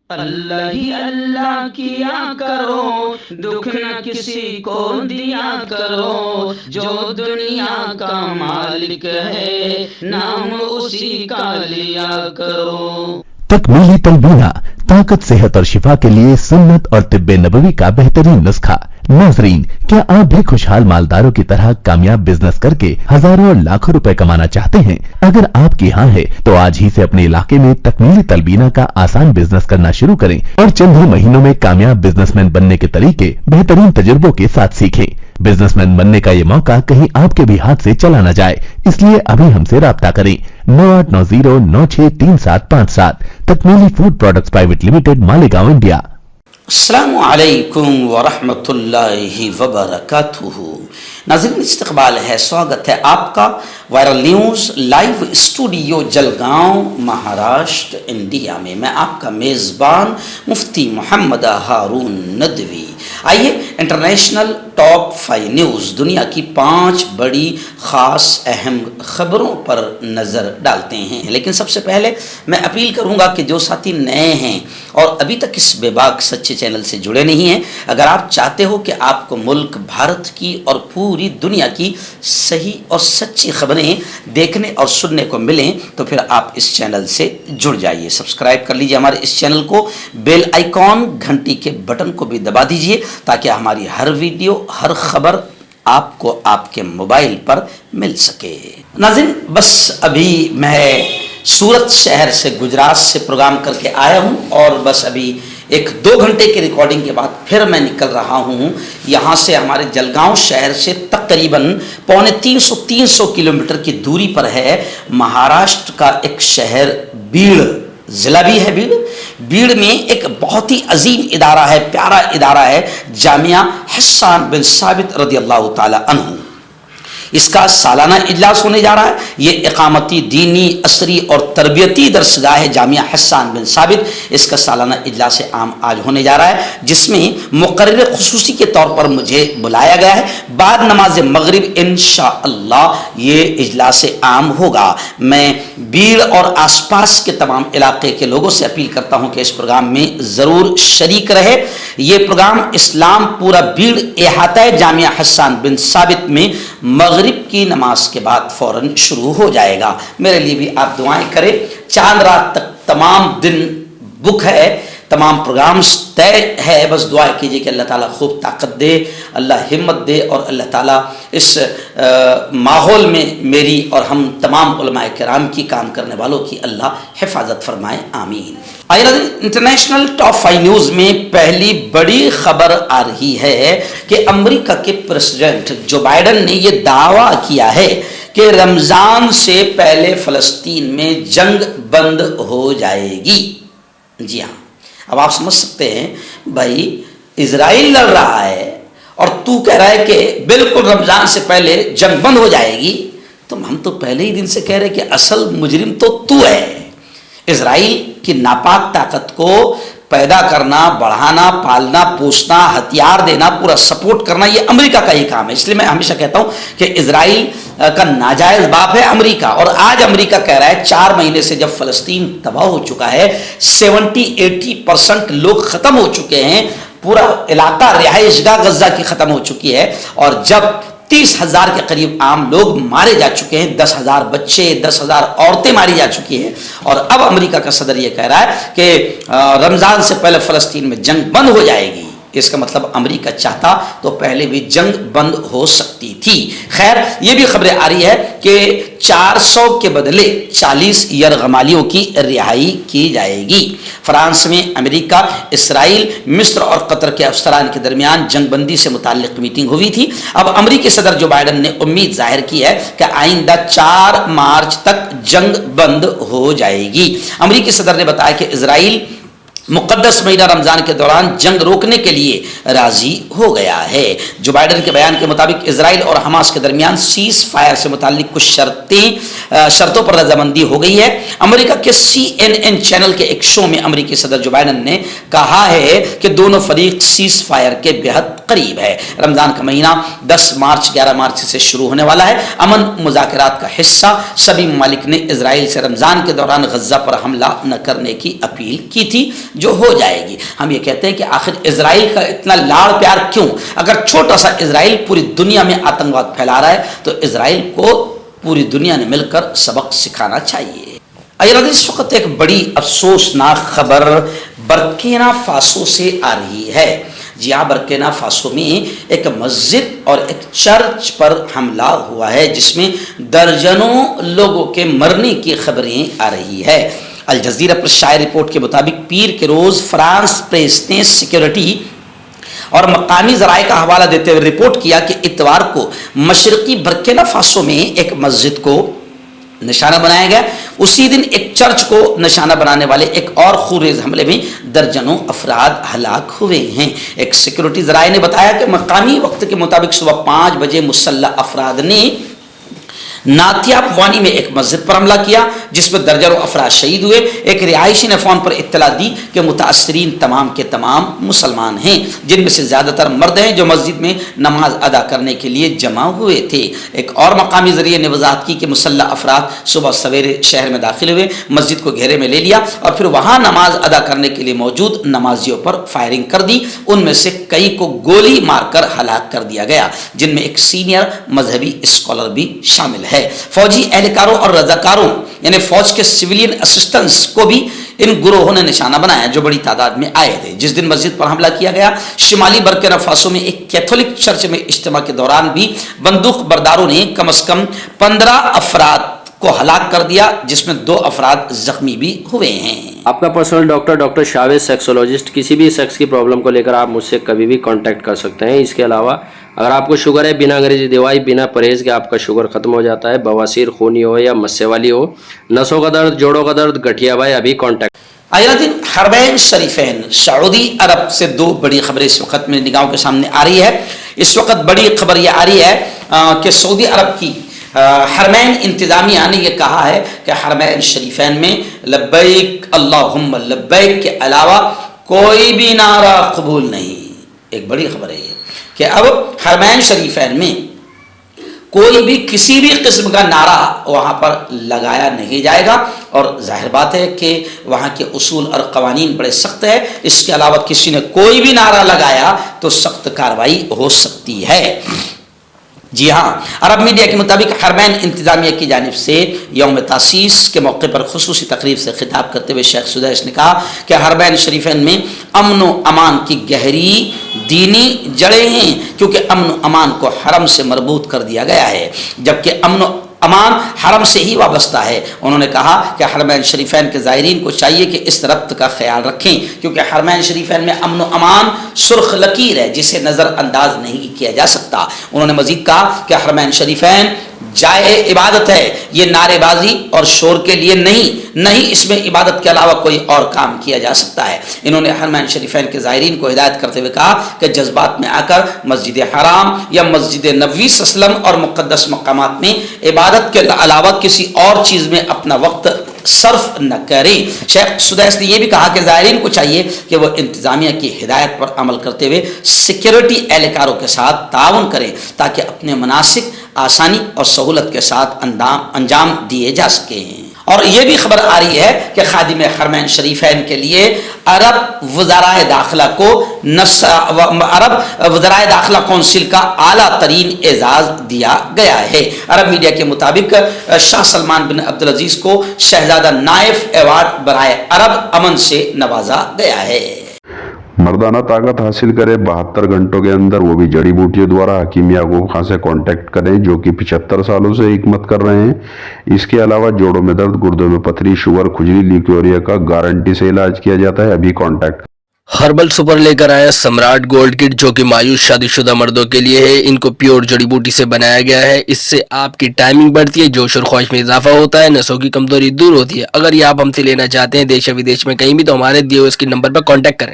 اللہ ہی اللہ کیا کرو، دکھ نہ کسی کو دیا کرو، جو دنیا کا مالک ہے نام اسی کا لیا کرو۔ تکمیلی تلبینہ، طاقت، صحت اور شفا کے لیے سنت اور طب نبوی کا بہترین نسخہ۔ ناظرین، کیا آپ بھی خوشحال مالداروں کی طرح کامیاب بزنس کر کے ہزاروں اور لاکھوں روپے کمانا چاہتے ہیں؟ اگر آپ کی ہاں ہے تو آج ہی سے اپنے علاقے میں تکمیلی تلبینہ کا آسان بزنس کرنا شروع کریں اور چند ہی مہینوں میں کامیاب بزنس مین بننے کے طریقے بہترین تجربوں کے ساتھ سیکھیں۔ بزنس مین بننے کا یہ موقع کہیں آپ کے بھی ہاتھ سے چلا نہ جائے، اس لیے ابھی ہم سے رابطہ کریں۔ 9890963757 Takmili food products private limited, Malegaon, India. السلام علیکم ورحمۃ اللہ وبرکاتہ۔ ناظرین، استقبال ہے، سواگت ہے آپ کا viral news live studio Jalgaon, Maharashtra, India میں۔ میں آپ کا میزبان مفتی محمد ہارون ندوی۔ آئیے انٹرنیشنل ٹاپ 5 نیوز، دنیا کی 5 بڑی خاص اہم خبروں پر نظر ڈالتے ہیں۔ لیکن سب سے پہلے میں اپیل کروں گا کہ جو ساتھی نئے ہیں اور ابھی تک اس بے باک سچے چینل سے جڑے نہیں ہیں، اگر آپ چاہتے ہو کہ آپ کو ملک بھارت کی اور پوری دنیا کی صحیح اور سچی خبریں دیکھنے اور سننے کو ملیں تو پھر آپ اس چینل سے جڑ جائیے، سبسکرائب کر لیجئے ہمارے اس چینل کو، بیل آئیکن گھنٹی کے بٹن کو بھی دبا دیجئے تاکہ ہماری ہر ویڈیو، ہر خبر آپ کو آپ کے موبائل پر مل سکے۔ ناظرین، بس ابھی میں سورت شہر سے، گجرات سے پروگرام کر کے آیا ہوں اور بس ابھی 1-2 گھنٹے کی ریکارڈنگ کے بعد پھر میں نکل رہا ہوں۔ یہاں سے ہمارے جلگاؤں شہر سے تقریباً 350 کلومیٹر کی دوری پر ہے مہاراشٹر کا ایک شہر بیڑ، ضلع بھی ہے بیڑ میں ایک بہت ہی عظیم ادارہ ہے، پیارا ادارہ ہے، جامعہ حسان بن ثابت رضی اللہ تعالی عنہ۔ اس کا سالانہ اجلاس ہونے جا رہا ہے۔ یہ اقامتی، دینی، عصری اور تربیتی درسگاہ ہے جامعہ حسان بن ثابت۔ اس کا سالانہ اجلاس عام آج ہونے جا رہا ہے، جس میں مقرر خصوصی کے طور پر مجھے بلایا گیا ہے۔ بعد نماز مغرب انشاءاللہ یہ اجلاس عام ہوگا۔ میں بیڑ اور آس پاس کے تمام علاقے کے لوگوں سے اپیل کرتا ہوں کہ اس پروگرام میں ضرور شریک رہے۔ یہ پروگرام اسلام پورا بیڑ احاطہ جامعہ حسان بن ثابت میں مغرب کی نماز کے بعد فوراً شروع ہو جائے گا۔ میرے لیے بھی آپ دعائیں کریں۔ چاند رات تک تمام دن بک ہے، تمام پروگرامز طے ہے، بس دعا کیجئے کہ اللہ تعالیٰ خوب طاقت دے، اللہ ہمت دے اور اللہ تعالیٰ اس ماحول میں میری اور ہم تمام علماء کرام کی، کام کرنے والوں کی اللہ حفاظت فرمائے، آمین۔ انٹرنیشنل ٹاپ 5 نیوز میں پہلی بڑی خبر آ رہی ہے کہ امریکہ کے پریزیڈنٹ جو بائیڈن نے یہ دعویٰ کیا ہے کہ رمضان سے پہلے فلسطین میں جنگ بند ہو جائے گی۔ جی ہاں، اب آپ سمجھ سکتے ہیں، بھائی اسرائیل لڑ رہا ہے اور تو کہہ رہا ہے کہ بالکل رمضان سے پہلے جنگ بند ہو جائے گی، تو ہم تو پہلے ہی دن سے کہہ رہے کہ اصل مجرم تو ہے۔ اسرائیل کی ناپاک طاقت کو پیدا کرنا، بڑھانا، پالنا، پوسنا، ہتھیار دینا، پورا سپورٹ کرنا، یہ امریکہ کا ہی کام ہے۔ اس لیے میں ہمیشہ کہتا ہوں کہ اسرائیل کا ناجائز باپ ہے امریکہ، اور آج امریکہ کہہ رہا ہے 4 مہینے سے جب فلسطین تباہ ہو چکا ہے، 70-80% لوگ ختم ہو چکے ہیں، پورا علاقہ رہائش گاہ غزہ کی ختم ہو چکی ہے، اور جب 30,000 کے قریب عام لوگ مارے جا چکے ہیں، 10,000 بچے، 10,000 عورتیں ماری جا چکی ہیں، اور اب امریکہ کا صدر یہ کہہ رہا ہے کہ رمضان سے پہلے فلسطین میں جنگ بند ہو جائے گی۔ اس کا مطلب امریکہ چاہتا تو پہلے بھی جنگ بند ہو سکتی تھی۔ خیر، یہ بھی خبریں آ رہی ہے کہ 400 کے بدلے 40 یرغمالیوں کی رہائی کی جائے گی۔ فرانس میں امریکہ، اسرائیل، مصر اور قطر کے افسران کے درمیان جنگ بندی سے متعلق میٹنگ ہوئی تھی۔ اب امریکی صدر جو بائیڈن نے امید ظاہر کی ہے کہ آئندہ 4 مارچ تک جنگ بند ہو جائے گی۔ امریکی صدر نے بتایا کہ اسرائیل مقدس مہینہ رمضان کے دوران جنگ روکنے کے لیے راضی ہو گیا ہے۔ جو بائیڈن کے بیان کے مطابق اسرائیل اور حماس کے درمیان سیز فائر سے متعلق کچھ شرطوں پر رضامندی ہو گئی ہے۔ امریکہ کے CNN چینل کے ایک شو میں امریکی صدر جو بائیڈن نے کہا ہے کہ دونوں فریق سیز فائر کے بہت قریب ہے۔ رمضان کا مہینہ 10 مارچ 11 مارچ سے شروع ہونے والا ہے۔ امن مذاکرات کا حصہ سبھی ممالک نے اسرائیل سے رمضان کے دوران غزہ پر حملہ نہ کرنے کی اپیل کی تھی۔ جو ہو جائے گی. ہم یہ کہتے ہیں کہ آخر اسرائیل کا اتنا لاڑ پیار کیوں؟ اگر چھوٹا سا اسرائیل پوری دنیا میں آتنکواد پھیلا رہا ہے تو اسرائیل کو پوری دنیا نے مل کر سبق سکھانا چاہیے. اس وقت ایک بڑی افسوسناک خبر برکینا فاسو سے آ رہی ہے. جی ہاں، برکینا فاسو میں ایک مسجد اور ایک چرچ پر حملہ ہوا ہے جس میں درجنوں لوگوں کے مرنے کی خبریں آ رہی ہے. الجزیرہ پر شائع رپورٹ کے مطابق پیر کے روز فرانس پریس نے سیکیورٹی اور مقامی ذرائع کا حوالہ دیتے ہوئے رپورٹ کیا کہ اتوار کو مشرقی برکینا فاسو میں ایک مسجد کو نشانہ بنایا گیا. اسی دن ایک چرچ کو نشانہ بنانے والے ایک اور خونریز حملے میں درجنوں افراد ہلاک ہوئے ہیں. ایک سیکیورٹی ذرائع نے بتایا کہ مقامی وقت کے مطابق صبح 5 بجے مسلح افراد نے ناتیا پوانی میں ایک مسجد پر حملہ کیا جس میں درجنوں افراد شہید ہوئے. ایک رہائشی نے فون پر اطلاع دی کہ متاثرین تمام کے تمام مسلمان ہیں، جن میں سے زیادہ تر مرد ہیں جو مسجد میں نماز ادا کرنے کے لیے جمع ہوئے تھے. ایک اور مقامی ذریعے نے وضاحت کی کہ مسلح افراد صبح سویرے شہر میں داخل ہوئے، مسجد کو گھیرے میں لے لیا اور پھر وہاں نماز ادا کرنے کے لیے موجود نمازیوں پر فائرنگ کر دی. ان میں سے کئی کو گولی مار کر ہلاک کر دیا گیا، جن میں ایک سینئر مذہبی اسکالر بھی شامل ہے. فوجی اہلکاروں اور رضاکاروں یعنی فوج کے سویلین اسسٹنٹس کو بھی ان گروہوں نے نشانہ بنایا جو بڑی تعداد میں آئے تھے. جس دن مسجد پر حملہ کیا گیا، شمالی برکینا فاسو میں ایک کیتھولک چرچ میں اجتماع کے دوران بھی بندوق برداروں نے کم از کم 15 افراد کو ہلاک کر دیا، جس میں 2 افراد زخمی بھی ہوئے ہیں. آپ کا پرسنل ڈاکٹر شاویز سیکسولوجسٹ. کسی بھی سیکس کی پرابلم کو لے کر آپ مجھ سے کبھی بھی کانٹیکٹ کر سکتے ہیں. اس کے علاوہ اگر آپ کو شوگر ہے، بنا انگریزی دوائی، بنا پرہیز کے آپ کا شوگر ختم ہو جاتا ہے، بواسیر خونی ہو یا مسے والی ہو، نسوں کا درد، جوڑوں کا درد، گٹھیا بھائی، ابھی کانٹیکٹ. دن حرمین شریفین سعودی عرب سے 2 بڑی خبریں اس وقت میری نگاہوں کے سامنے آ رہی ہے. اس وقت بڑی خبر یہ آ رہی ہے کہ سعودی عرب کی حرمین انتظامیہ نے یہ کہا ہے کہ حرمین شریفین میں لبیک اللہم لبیک کے علاوہ کوئی بھی نعرہ قبول نہیں. ایک بڑی خبر ہے یہ کہ اب حرمین شریفین میں کوئی بھی کسی بھی قسم کا نعرہ وہاں پر لگایا نہیں جائے گا، اور ظاہر بات ہے کہ وہاں کے اصول اور قوانین بڑے سخت ہے. اس کے علاوہ کسی نے کوئی بھی نعرہ لگایا تو سخت کارروائی ہو سکتی ہے. جی ہاں، عرب میڈیا کے مطابق حرمین انتظامیہ کی جانب سے یوم تاسیس کے موقع پر خصوصی تقریب سے خطاب کرتے ہوئے شیخ سدیس نے کہا کہ حرمین شریفین میں امن و امان کی گہری دینی جڑیں ہیں، کیونکہ امن و امان کو حرم سے مربوط کر دیا گیا ہے، جبکہ امن و امان حرم سے ہی وابستہ ہے. انہوں نے کہا کہ حرمین شریفین کے زائرین کو چاہیے کہ اس ربط کا خیال رکھیں، کیونکہ حرمین شریفین میں امن و امان سرخ لکیر ہے جسے نظر انداز نہیں کیا جا سکتا. انہوں نے مزید کہا کہ حرمین شریفین جائے عبادت ہے، یہ نعرے بازی اور شور کے لیے نہیں اس میں عبادت کے علاوہ کوئی اور کام کیا جا سکتا ہے. انہوں نے حرمین شریفین کے زائرین کو ہدایت کرتے ہوئے کہا کہ جذبات میں آ کر مسجد حرام یا مسجد نبوی صلی اللہ علیہ وسلم اور مقدس مقامات میں عبادت کے علاوہ کسی اور چیز میں اپنا وقت صرف نہ کریں. شیخ سدیس نے یہ بھی کہا کہ زائرین کو چاہیے کہ وہ انتظامیہ کی ہدایت پر عمل کرتے ہوئے سیکیورٹی اہلکاروں کے ساتھ تعاون کریں تاکہ اپنے مناسک آسانی اور سہولت کے ساتھ انجام دیے جا سکیں. اور یہ بھی خبر آ رہی ہے کہ خادم حرمین شریفین کے لیے عرب وزرائے داخلہ کو عرب وزرائے داخلہ کونسل کا اعلیٰ ترین اعزاز دیا گیا ہے. عرب میڈیا کے مطابق شاہ سلمان بن عبدالعزیز کو شہزادہ نائف ایوارڈ برائے عرب امن سے نوازا گیا ہے. مردانہ طاقت حاصل کرے 72 گھنٹوں کے اندر، وہ بھی جڑی بوٹیوں دوارا. حکیم یعقوب خان سے کانٹیکٹ کریں جو کہ 75 سالوں سے حکمت کر رہے ہیں. اس کے علاوہ جوڑوں میں درد، گردوں میں پتھری، شوگر، کھجلی، لیکوریا کا گارنٹی سے علاج کیا جاتا ہے. ابھی کانٹیکٹ. ہربل سپر لے کر آیا سمراٹ گولڈ کٹ جو کہ مایوس شادی شدہ مردوں کے لیے ہے. ان کو پیور جڑی بوٹی سے بنایا گیا ہے. اس سے آپ کی ٹائمنگ بڑھتی ہے، جوش اور خواہش میں اضافہ ہوتا ہے، نسوں کی کمزوری دور ہوتی ہے. اگر یہ آپ ہم سے لینا چاہتے ہیں دیش و ودیش میں کہیں بھی تو ہمارے دیے ہوئے اس کے نمبر پر کانٹیکٹ کریں.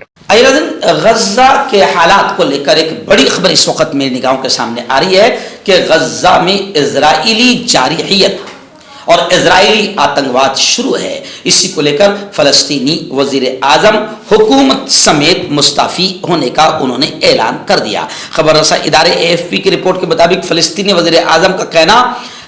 غزہ کے حالات کو لے کر ایک بڑی خبر اس وقت میری نگاہوں کے سامنے آ رہی ہے کہ غزہ میں اسرائیلی جارحیت اور اسرائیلی آتنکواد شروع ہے. اسی کو لے کر فلسطینی وزیر اعظم حکومت سمیت مستعفی ہونے کا انہوں نے اعلان کر دیا. خبر رساں ادارے AFP کی رپورٹ کے مطابق فلسطینی وزیر اعظم کا کہنا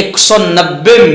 190